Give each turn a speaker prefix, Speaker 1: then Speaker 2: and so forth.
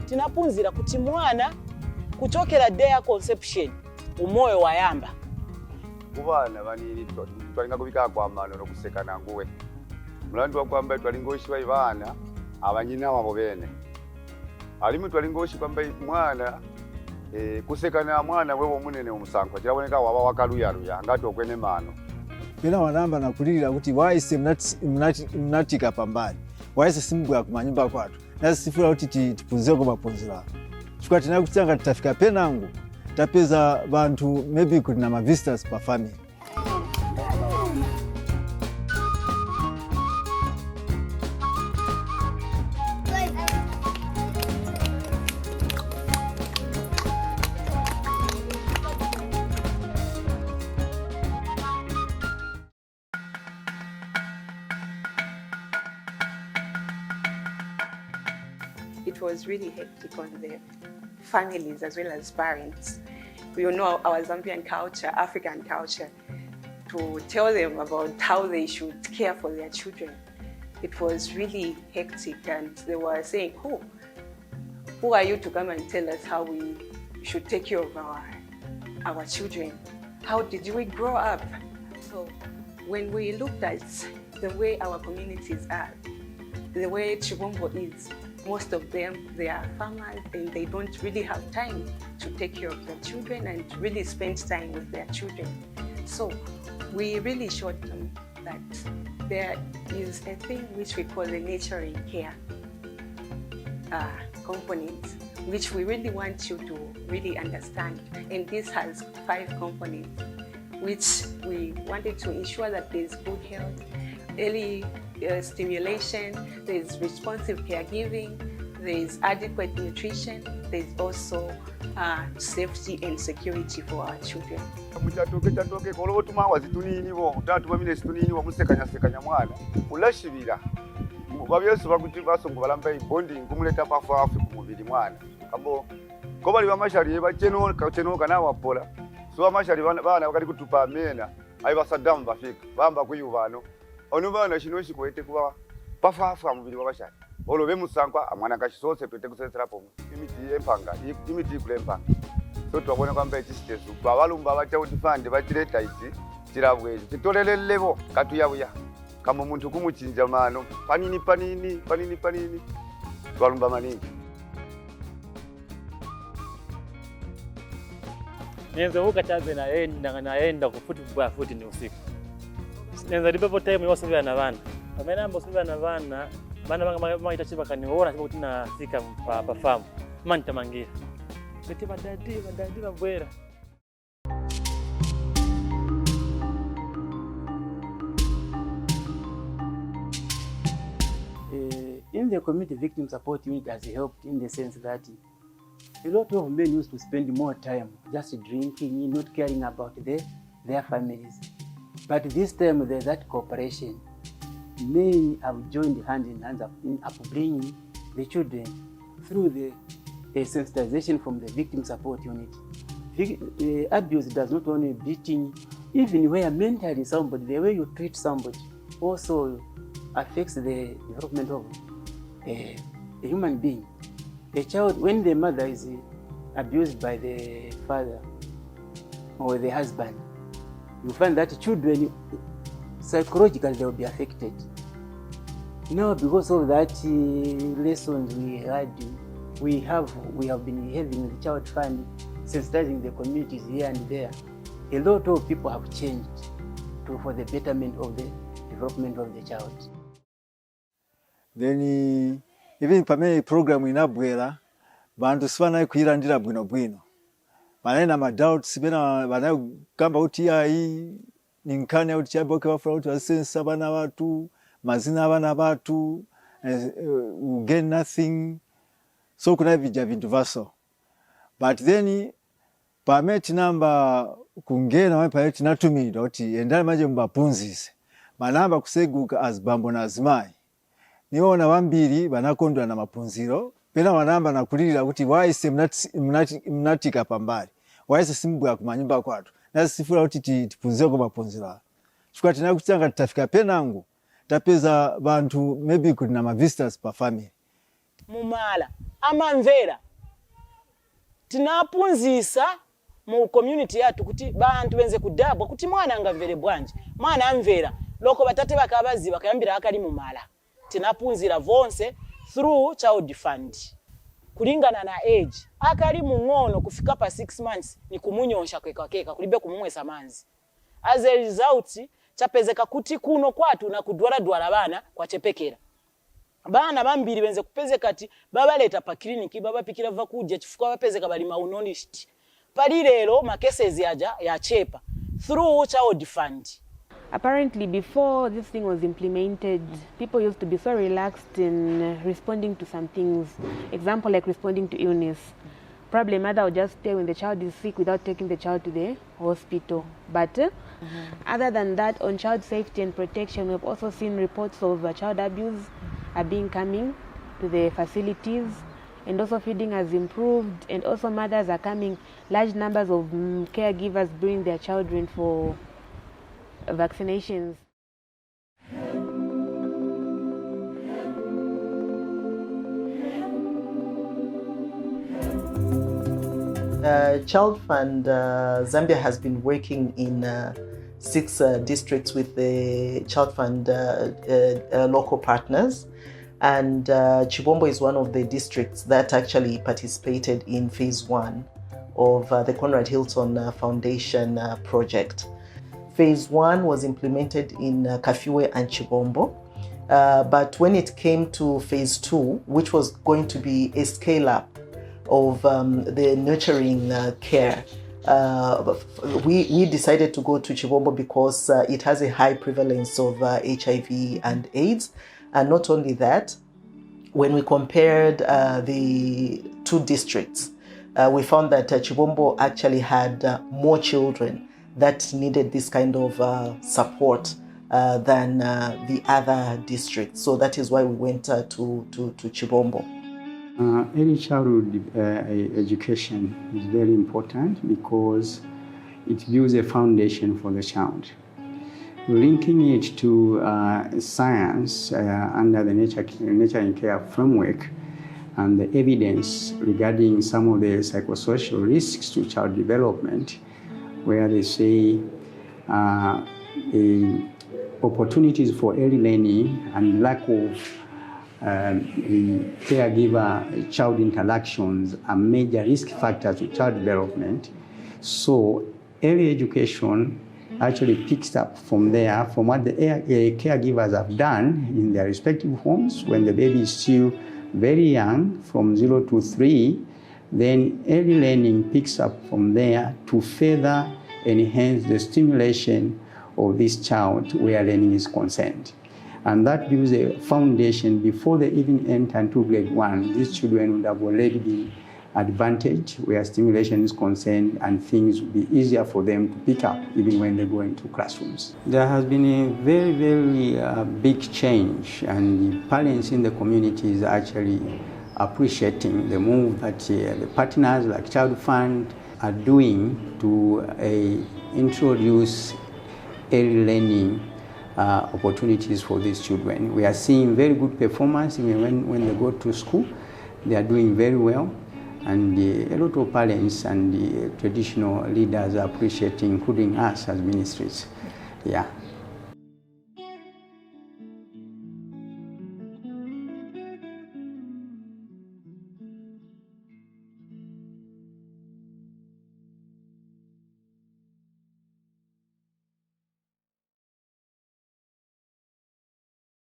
Speaker 1: Tinapunzira kuti mwana kuchokera day ya conception umoyo wayamba.
Speaker 2: Kubana banini twalinga kubika kwa mano no kusekana nguwe. Mulandu wakwamba twalingoshi bayibana abanyina wabo bene. Alimu twalingoshi kwamba mwana kusekana mwana wewe munene umusanko kiraboneka waba wakaluyaluya ngati okwene mano.
Speaker 3: Pena wanamba nakulirira kuti waise mnatika pambali. Waise simbwa kumanyumba kwatu. Nasi sifura kuti tipunzeko mapunzira. Chukwa tina kutsanga tutafika penangu. Tapeza bantu maybe kuna ma visitors pa family.
Speaker 4: It was really hectic on the families as well as parents. We all know our Zambian culture, African culture, to tell them about how they should care for their children. It was really hectic, and they were saying, who are you to come and tell us how we should take care of our children? How did we grow up? So when we looked at the way our communities are, the way Chibombo is, most of them, they are farmers and they don't really have time to take care of their children and really spend time with their children. So we really showed them that there is a thing which we call the nurturing care component, which we really want you to really understand. And this has 5 components, which we wanted to ensure that there's good health, early stimulation, there's responsive caregiving, there's adequate nutrition, there's also safety and security for our children.
Speaker 2: Muchatoke kolobo tumawa zitunini bo utatu bamine zitunini bo musekanya mwana ulashibira babyeso bakuti basongo balamba bonding kumuleta pafafu kumubiri mwana kabo ko bali bamashari bacheno kana wapola so bamashari bana bakati kutupa amena ayi basadamu bafika bamba kuyuvano ono bana shinoshi kwete kuba pafafu mubiri wabashari olobe musankwa amwana kashisose twete kusesera pomo imiti empanga imiti kulempa so twabona kwamba ekisitezu babalumba bacha ChildFund bachireta izi kirabwe kitolelelebo katuyabuya kama muntu kumuchinja mano panini twalumba manini.
Speaker 5: Nenza ukataze naenda kufuti kwa futi ni usiku. Nenza lipepo time yosubira na bana. Pamene ambo subira na bana bana itachiba kaniona sababu tunafika pa farm. Manta mangira. Beti badadi babwera.
Speaker 6: In the community victim support unit has helped in the sense that a lot of men used to spend more time just drinking, not caring about their families. But this time there's that cooperation. Men have joined hand in hand in upbringing the children through the sensitization from the victim support unit. Abuse does not only beating, even where mentally somebody, the way you treat somebody also affects the development of a human being. A child, when the mother is abused by the father or the husband, you find that children psychologically they will be affected. Now, because of that lessons we had, we have been having the ChildFund, sensitizing the communities here and there. A lot of people have changed for the betterment of the development of the child.
Speaker 3: Then even pamene program inabwera bantu sivana kuirandira bwino. Manena madoubts pena vanagamba kuti ai ninkani kuti chaboke bafuna kuti vasensa vana vatu mazina avana vatu gain nothing, so kuna vija vintu vaso. But then pamene tinamba kungena wai pamene tinatumidwa kuti endani manje mbapunzise manamba kuseguka azibambo na azimayi. Niona wambiri vanakondwa na mapunziro pena wanamba nakulirira kuti waise mnatika pambali, waise simbwa kumanyumba kwatu, nasi sifura kuti tipunzire kwa mapunziro. Chukwa tinakuchanga tutafika penangu tapeza bantu maybe kuna ma visitors pa family.
Speaker 1: Mumala amamvera tinapunzisa mu community yatu kuti bantu benze kudabwa kuti mwana angamvere bwanje, mwana amvera loko batate bakabazi bakayambira akali mumala. Tinapunzira vonse through ChildFund. Kulingana na age, akali mungono kufika pa 6 months ni kumunyonsha kweka kulibe kumumwesa manzi. As a result, chapezeka kuti kuno kwatu na kudwara bana kwa chepekera. Bana bambiri benze kupezeka ati baba leta pa kliniki baba pikira va kujja chifuka bapezeka bali malnourished. Pali lero ma cases ya chepa through ChildFund.
Speaker 7: Apparently, before this thing was implemented, people used to be so relaxed in responding to some things. Example, like responding to illness. Probably mother would just stay when the child is sick without taking the child to the hospital. But other than that, on child safety and protection, we've also seen reports of child abuse coming to the facilities, and also feeding has improved, and also mothers are coming. Large numbers of caregivers bring their children for vaccinations.
Speaker 8: ChildFund Zambia has been working in 6 districts with the ChildFund local partners, and Chibombo is one of the districts that actually participated in phase 1 of the Conrad Hilton Foundation project. Phase 1 was implemented in Kafiwe and Chibombo, but when it came to phase 2, which was going to be a scale-up of the nurturing care, we decided to go to Chibombo because it has a high prevalence of HIV and AIDS. And not only that, when we compared the 2 districts, we found that Chibombo actually had more children that needed this kind of support than the other districts. So that is why we went to Chibombo.
Speaker 6: Early childhood education is very important because it builds a foundation for the child. Linking it to science under the nature and care framework and the evidence regarding some of the psychosocial risks to child development, where they say opportunities for early learning and lack of caregiver-child interactions are major risk factors to child development. So early education actually picks up from there, from what the caregivers have done in their respective homes when the baby is still very young, from 0 to 3, then early learning picks up from there to further enhance the stimulation of this child where learning is concerned. And that gives a foundation before they even enter into grade 1. These children would have already been advantaged where stimulation is concerned, and things will be easier for them to pick up even when they go into classrooms. There has been a very, very big change, and the parents in the community is actually appreciating the move that the partners like ChildFund are doing to introduce early learning opportunities for these children. We are seeing very good performance even when they go to school. They are doing very well, and a lot of parents and the traditional leaders are appreciating, including us as ministries. Yeah.